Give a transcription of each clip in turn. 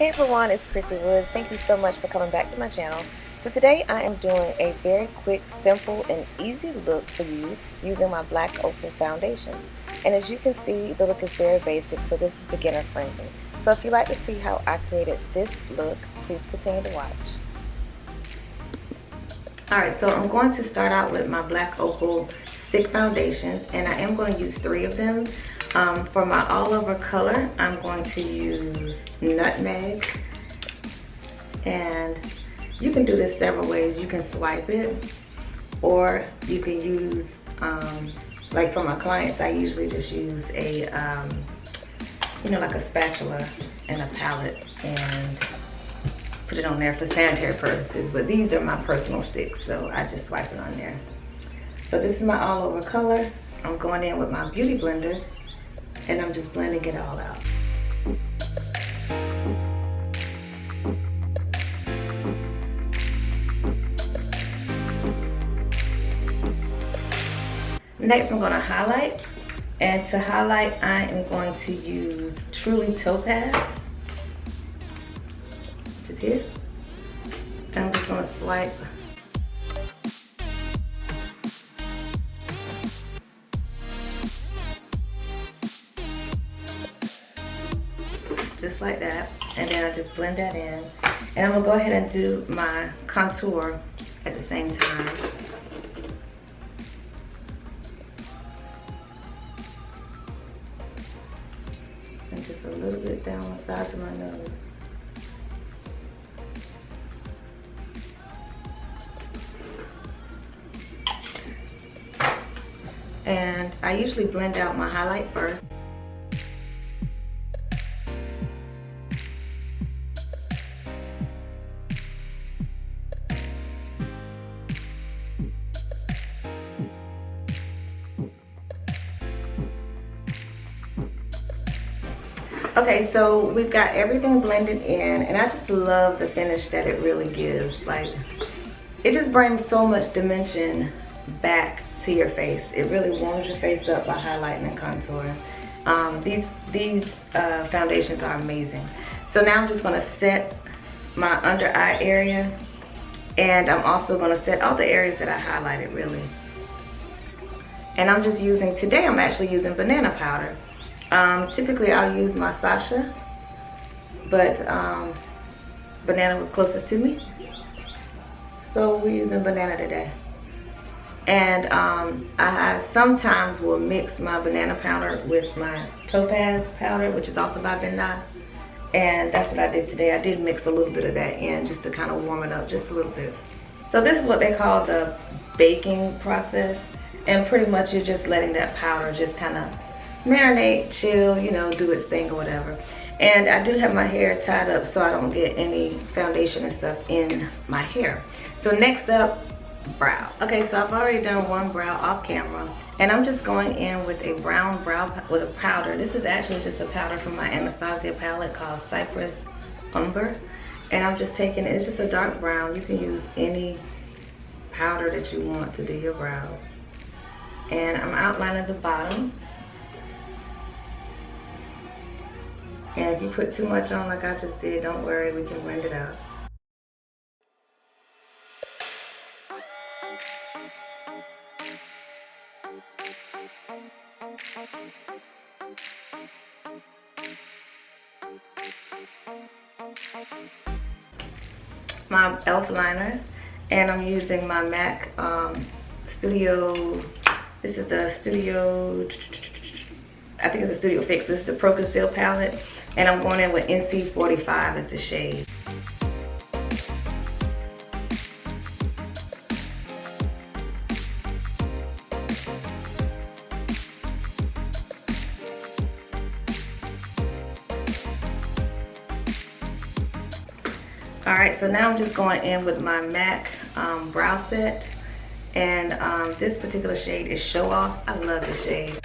Hey everyone, it's Chrissy Woods. Thank you so much for coming back to my channel. So today I am doing a very quick, simple, and easy look for you using my Black Opal Foundations. And as you can see, the look is very basic, so this is beginner friendly. So if you'd like to see how I created this look, please continue to watch. Alright, so I'm going to start out with my Black Opal Stick Foundations, and I am going to use 3 of them. For my all over color, I'm going to use Nutmeg, and you can do this several ways. You can swipe it, or you can use, like for my clients, I usually just use a, like a spatula and a palette and put it on there for sanitary purposes, but these are my personal sticks, so I just swipe it on there. So this is my all over color. I'm going in with my beauty blender and I'm just blending it all out. Next, I'm going to highlight, and to highlight I am going to use Truly Topaz, which is here, and I'm just going to swipe just like that, and then I just blend that in, and I'm gonna go ahead and do my contour at the same time. And just a little bit down the sides of my nose. And I usually blend out my highlight first. Okay, so we've got everything blended in, and I just love the finish that it really gives. Like, it just brings so much dimension back to your face. It really warms your face up by highlighting and contouring. These foundations are amazing. So now I'm just gonna set my under eye area, and I'm also gonna set all the areas that I highlighted really. And I'm just using, today I'm actually using banana powder. Typically I'll use my Sasha, but banana was closest to me, so we're using banana today. And I sometimes will mix my banana powder with my topaz powder, which is also by Ben Nye, and that's what I did today. I did mix a little bit of that in just to kind of warm it up just a little bit. So this is what they call the baking process, and pretty much you're just letting that powder just kind of marinate, chill, do its thing or whatever. And I do have my hair tied up so I don't get any foundation and stuff in my hair. So next up, brow. Okay, so I've already done one brow off camera, and I'm just going in with a brown brow with a powder. This is actually just a powder from my Anastasia palette called Cypress Umber, and I'm just taking it. It's just a dark brown. You can use any powder that you want to do your brows. And I'm outlining the bottom. And if you put too much on like I just did, don't worry, we can blend it out. My e.l.f. liner, and I'm using my MAC Studio, this is the Studio, I think it's a Studio Fix, this is the Pro Conceal palette, and I'm going in with NC45 as the shade. Alright, so now I'm just going in with my MAC brow set, and this particular shade is Show Off. I love this shade.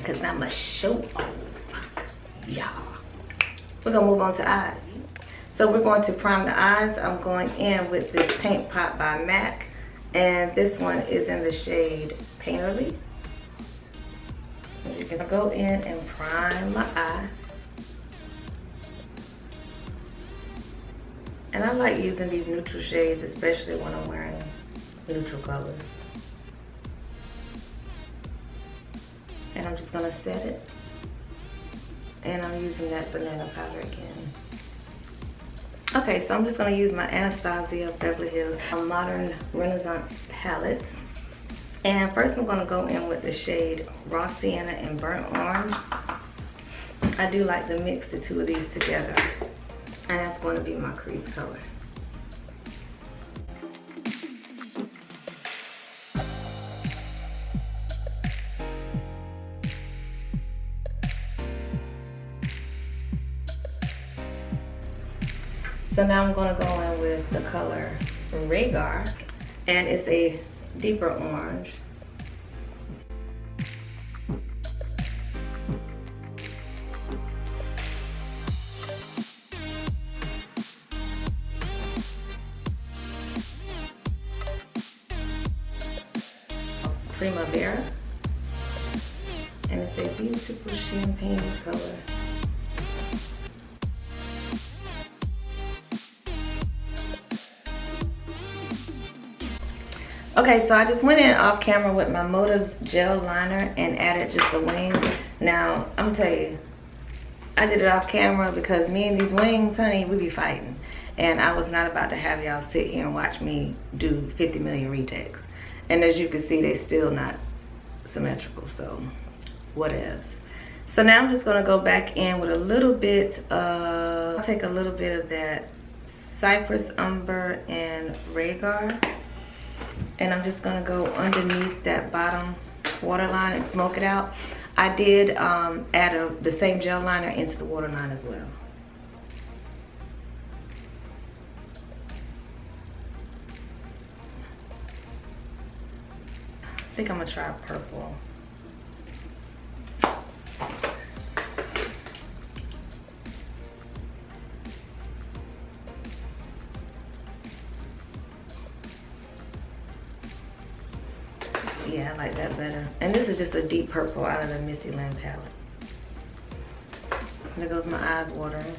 Cause I'm a show off, yeah. We're gonna move on to eyes. So we're going to prime the eyes. I'm going in with this Paint Pot by MAC, and this one is in the shade Painterly. is I go in and prime my eye. And I like using these neutral shades, especially when I'm wearing neutral colors. And I'm just gonna set it. And I'm using that banana powder again. Okay, so I'm just gonna use my Anastasia Beverly Hills Modern Renaissance palette. And first I'm gonna go in with the shade Raw Sienna and Burnt Orange. I do like to mix the two of these together. And that's going to be my crease color. So now I'm going to go in with the color Rhaegar, and it's a deeper orange. Primavera, and it's a beautiful champagne color. Okay, so I just went in off camera with my Motives gel liner and added just a wing. Now, I'm gonna tell you, I did it off camera because me and these wings, honey, we be fighting. And I was not about to have y'all sit here and watch me do 50 million retakes. And as you can see, they're still not symmetrical, so what else? So now I'm just gonna go back in with a little bit of, I'll take a little bit of that Cypress Umber and Rhaegar. And I'm just gonna go underneath that bottom waterline and smoke it out. I did add the same gel liner into the waterline as well. I think I'm gonna try purple. Yeah, I like that better. And this is just a deep purple out of the Missy Lynn palette. There goes my eyes watering.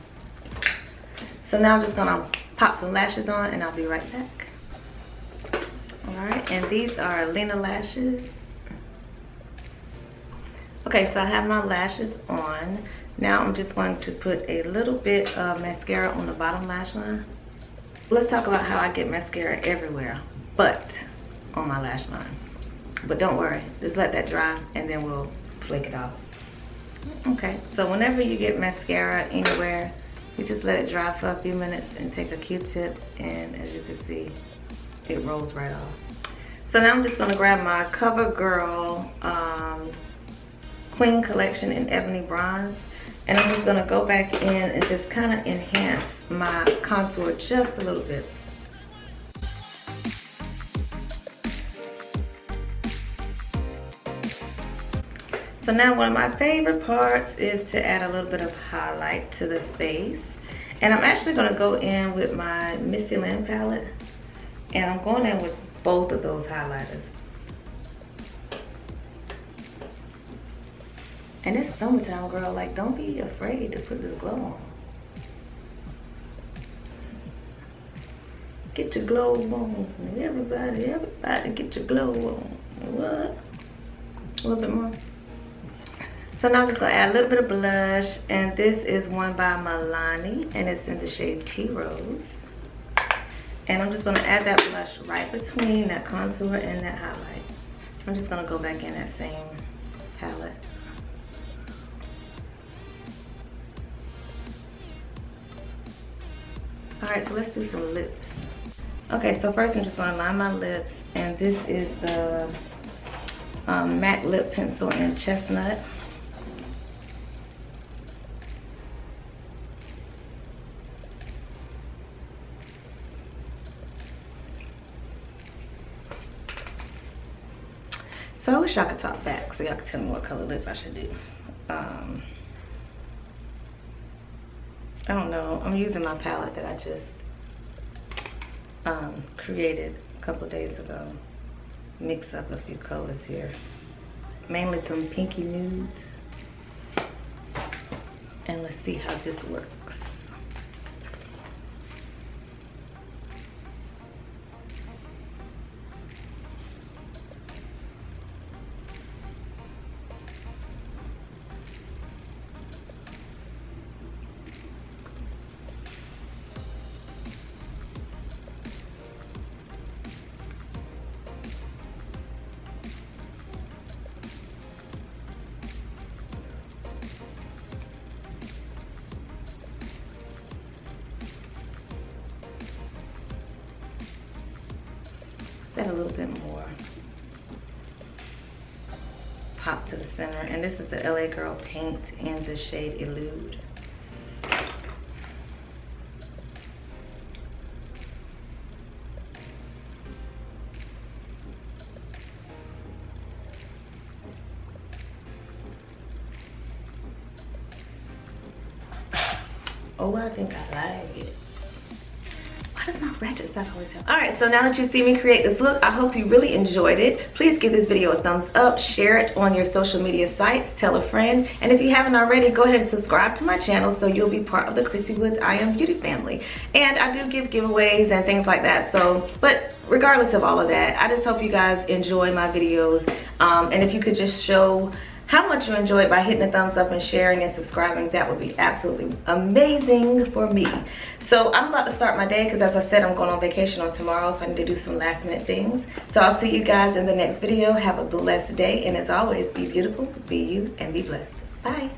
So now I'm just gonna pop some lashes on and I'll be right back. Alright, and these are Lena lashes. Okay, so I have my lashes on. Now I'm just going to put a little bit of mascara on the bottom lash line. Let's talk about how I get mascara everywhere, but on my lash line. But don't worry, just let that dry and then we'll flake it off. Okay, so whenever you get mascara anywhere, you just let it dry for a few minutes and take a Q-tip, and as you can see, it rolls right off. So now I'm just gonna grab my CoverGirl Queen Collection in Ebony Bronze, and I'm just gonna go back in and just kind of enhance my contour just a little bit. So now one of my favorite parts is to add a little bit of highlight to the face. And I'm actually gonna go in with my Missy Lynn palette, and I'm going in with both of those highlighters. And it's summertime, girl, like don't be afraid to put this glow on. Get your glow on, everybody get your glow on. What? A little bit more. So now I'm just gonna add a little bit of blush, and this is one by Milani, and it's in the shade Tea Rose. And I'm just gonna add that blush right between that contour and that highlight. I'm just gonna go back in that same palette. All right, so let's do some lips. Okay, so first I'm just gonna line my lips, and this is the MAC lip pencil in Chestnut. So I wish I could talk back so y'all could tell me what color lip I should do. I don't know. I'm using my palette that I just created a couple days ago. Mix up a few colors here. Mainly some pinky nudes. And let's see how this works. Add a little bit more pop to the center, and this is the LA Girl paint in the shade Elude. Oh, I think I like it. Why does my ratchet stuff always help? All right, so now that you see me create this look, I hope you really enjoyed it. Please give this video a thumbs up, share it on your social media sites, tell a friend, and if you haven't already, go ahead and subscribe to my channel so you'll be part of the Chrissy Woods I Am Beauty family. And I do give giveaways and things like that, so, but regardless of all of that, I just hope you guys enjoy my videos. And if you could just show how much you enjoy it by hitting the thumbs up and sharing and subscribing, that would be absolutely amazing for me. So I'm about to start my day because, as I said, I'm going on vacation on tomorrow, so I need to do some last minute things. So I'll see you guys in the next video. Have a blessed day, and as always, be beautiful, be you, and be blessed. Bye.